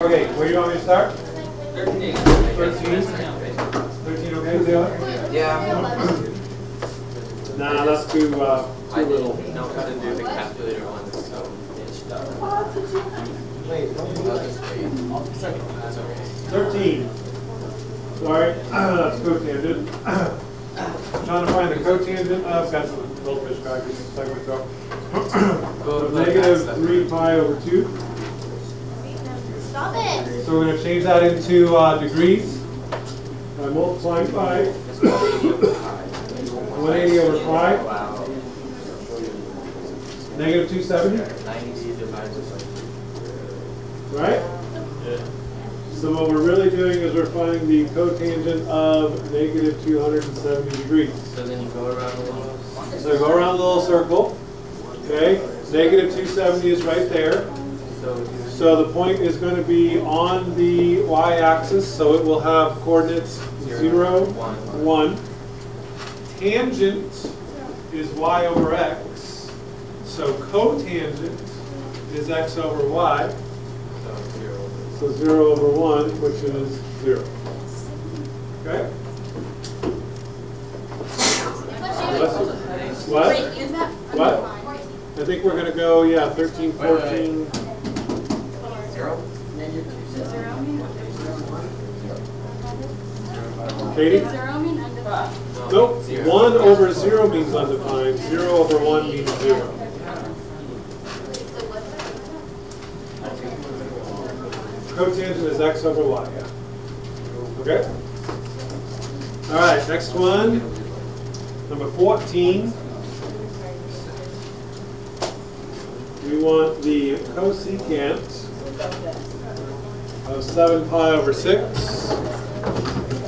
Okay, where do you want me to start? 13. 13? 13 okay, Taylor? Yeah. Nah, that's too little. No, I didn't do the calculator one, so. That's okay. 13. Sorry, that's cotangent. Trying to find the cotangent. I've got some goldfish crackers stuck in my throat. Of negative 3 pi over 2. Stop it. So we're going to change that into degrees by multiplying by 180 over pi. Wow. Negative 270. 90 divided by Right? Yeah. So what we're really doing is we're finding the cotangent of negative 270 degrees. So then you go around a little. So go around the little circle. Okay? Negative 270 is right there. So the point is going to be on the y-axis, so it will have coordinates 0, 1. Tangent is y over x. So cotangent is x over y. So 0 over 1, which is 0. Okay? What? Wait, is that What? undefined? I think we're going to go, yeah, 13, 14. Zero? Katie? Does 0 mean undefined? Nope. 1 over 0 means undefined. 0 over 1 means 0. Cotangent is x over y, yeah. Okay? All right, next one. Number 14. We want the cosecant of 7 pi over 6.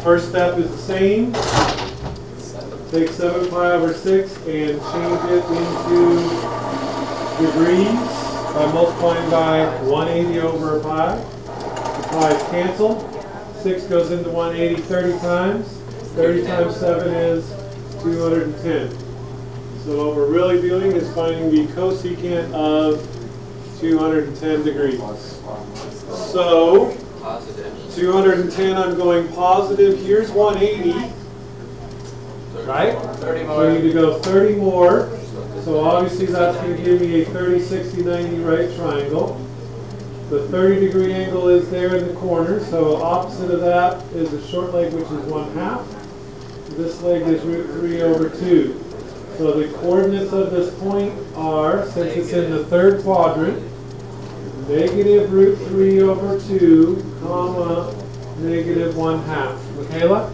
First step is the same. Take 7 pi over 6 and change it into degrees by multiplying by 180 over pi. The pi's cancel. 6 goes into 180 30 times. 30 times 7 is 210. So what we're really doing is finding the cosecant of 210 degrees. So 210, I'm going positive. Here's 180. Right? 30 more. So we need to go 30 more. So obviously that's going to give me a 30, 60, 90 right triangle. The 30-degree angle is there in the corner. So opposite of that is a short leg, which is 1/2. This leg is root 3 over 2. So the coordinates of this point are, since it's in the third quadrant, negative root 3 over 2, comma, negative 1/2. Michaela?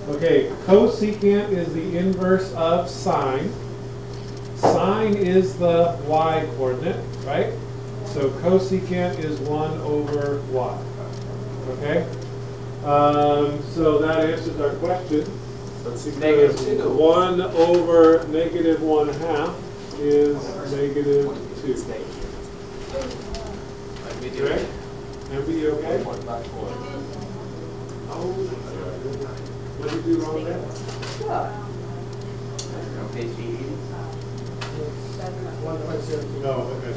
Okay, cosecant is the inverse of sine. Sine is the y coordinate, right? So cosecant is 1 over y. Okay? So that answers our question. Negative 2. 1 over negative 1/2 is negative 2. Okay? MB, okay? Oh, what did you do wrong there? Page 80. No, okay.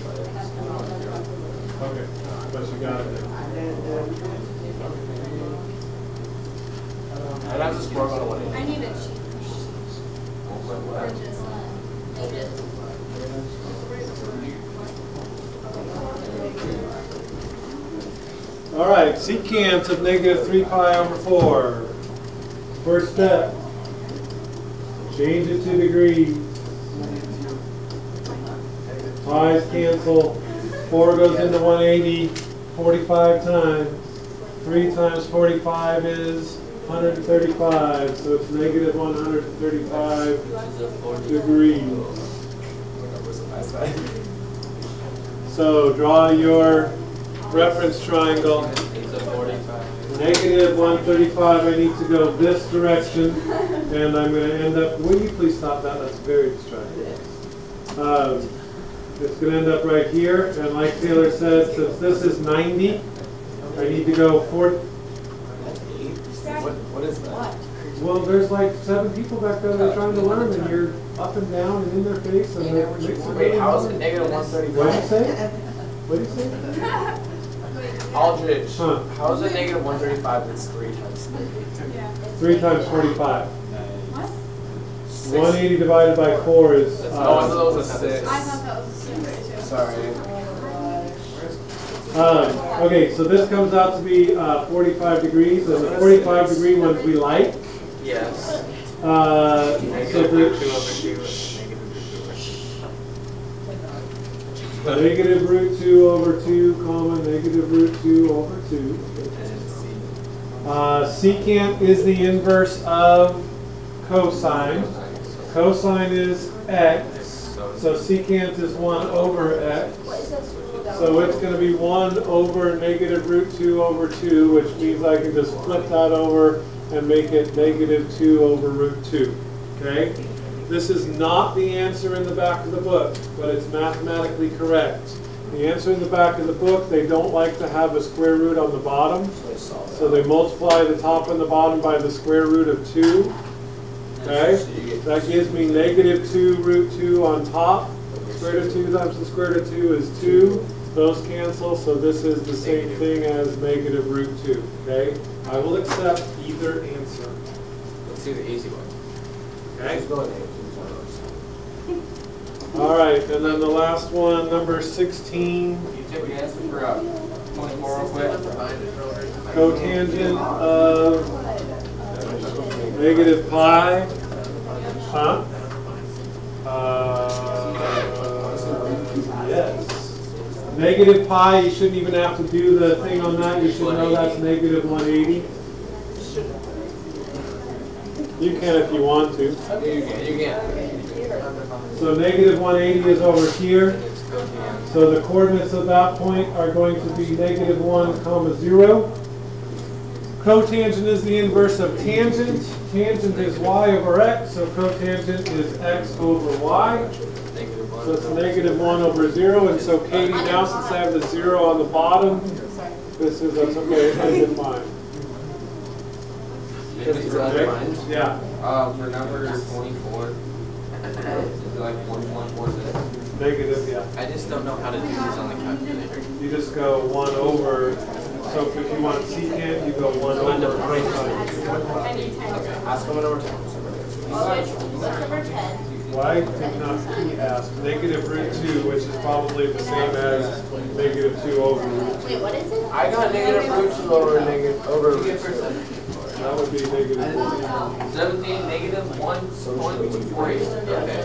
Okay, but you got it there. And I just work on a 180. I need a sheet. Or just make it. All right, secant of negative 3 pi over 4. First step, change it to degrees. Pi's cancel. 4 goes into 180 45 times. 3 times 45 is 135. So it's negative 135 degrees. So draw your reference triangle. Negative 135, I need to go this direction, and I'm going to end up, will you please stop that? That's very distracting. It's going to end up right here, and like Taylor said, since this is 90, I need to go 40. What is that? Well, there's like 7 people back there that are trying to learn, and you're up and down and in their face, and it makes it Wait, really how is hard. it negative 135? What did you say? What did you say? Aldrich, Huh. how is it negative 135 that's 3 times 3? 3 times 45. What? 180 divided by 4 is. Oh, I thought that was a 6. I thought that was a secret too. Sorry. Okay, so this comes out to be 45 degrees, and the 45 degree ones we like. Yes. So Negative the root 2 over 2 is negative root 2 over 2, comma, negative root 2 over 2. Secant is the inverse of cosine. Cosine is x, so secant is 1 over x. So it's going to be 1 over negative root 2 over 2, which means I can just flip that over and make it negative 2 over root 2. Okay? This is not the answer in the back of the book, but it's mathematically correct. The answer in the back of the book, they don't like to have a square root on the bottom, so they multiply the top and the bottom by the square root of 2. Okay? That gives me negative 2 root 2 on top. Square root of 2 times the square root of 2 is 2. Those cancel, so this is the same thing as negative root 2. Okay? I will accept either answer. Let's see the easy one. Okay? Let's go with it. All right, and then the last one, number 16, You take your answer for 24 real quick. cotangent of negative pi. Huh? Yes. Negative pi, you shouldn't even have to do the thing on that. You should know that's negative 180. You can if you want to. You can. So negative 180 is over here. So the coordinates of that point are going to be negative 1, comma 0. Cotangent is the inverse of tangent. Tangent is y over x, so cotangent is x over y. So it's negative 1 over 0. And so Katie, now since I have the 0 on the bottom, that's okay, I did mine. Yeah. For number 24, is it like 1.46? Negative, yeah. I just don't know how to do this on the calculator. You just go 1 over. So if you want secant, you go 1 over. I need 10. Okay, ask them number 10. What's number 10? Why did not he ask? Negative root 2, which is probably the same as negative 2 over root 2. Wait, what is it? I got negative root 2 over root 2. That would be negative 1. 17, negative 1.248. Okay.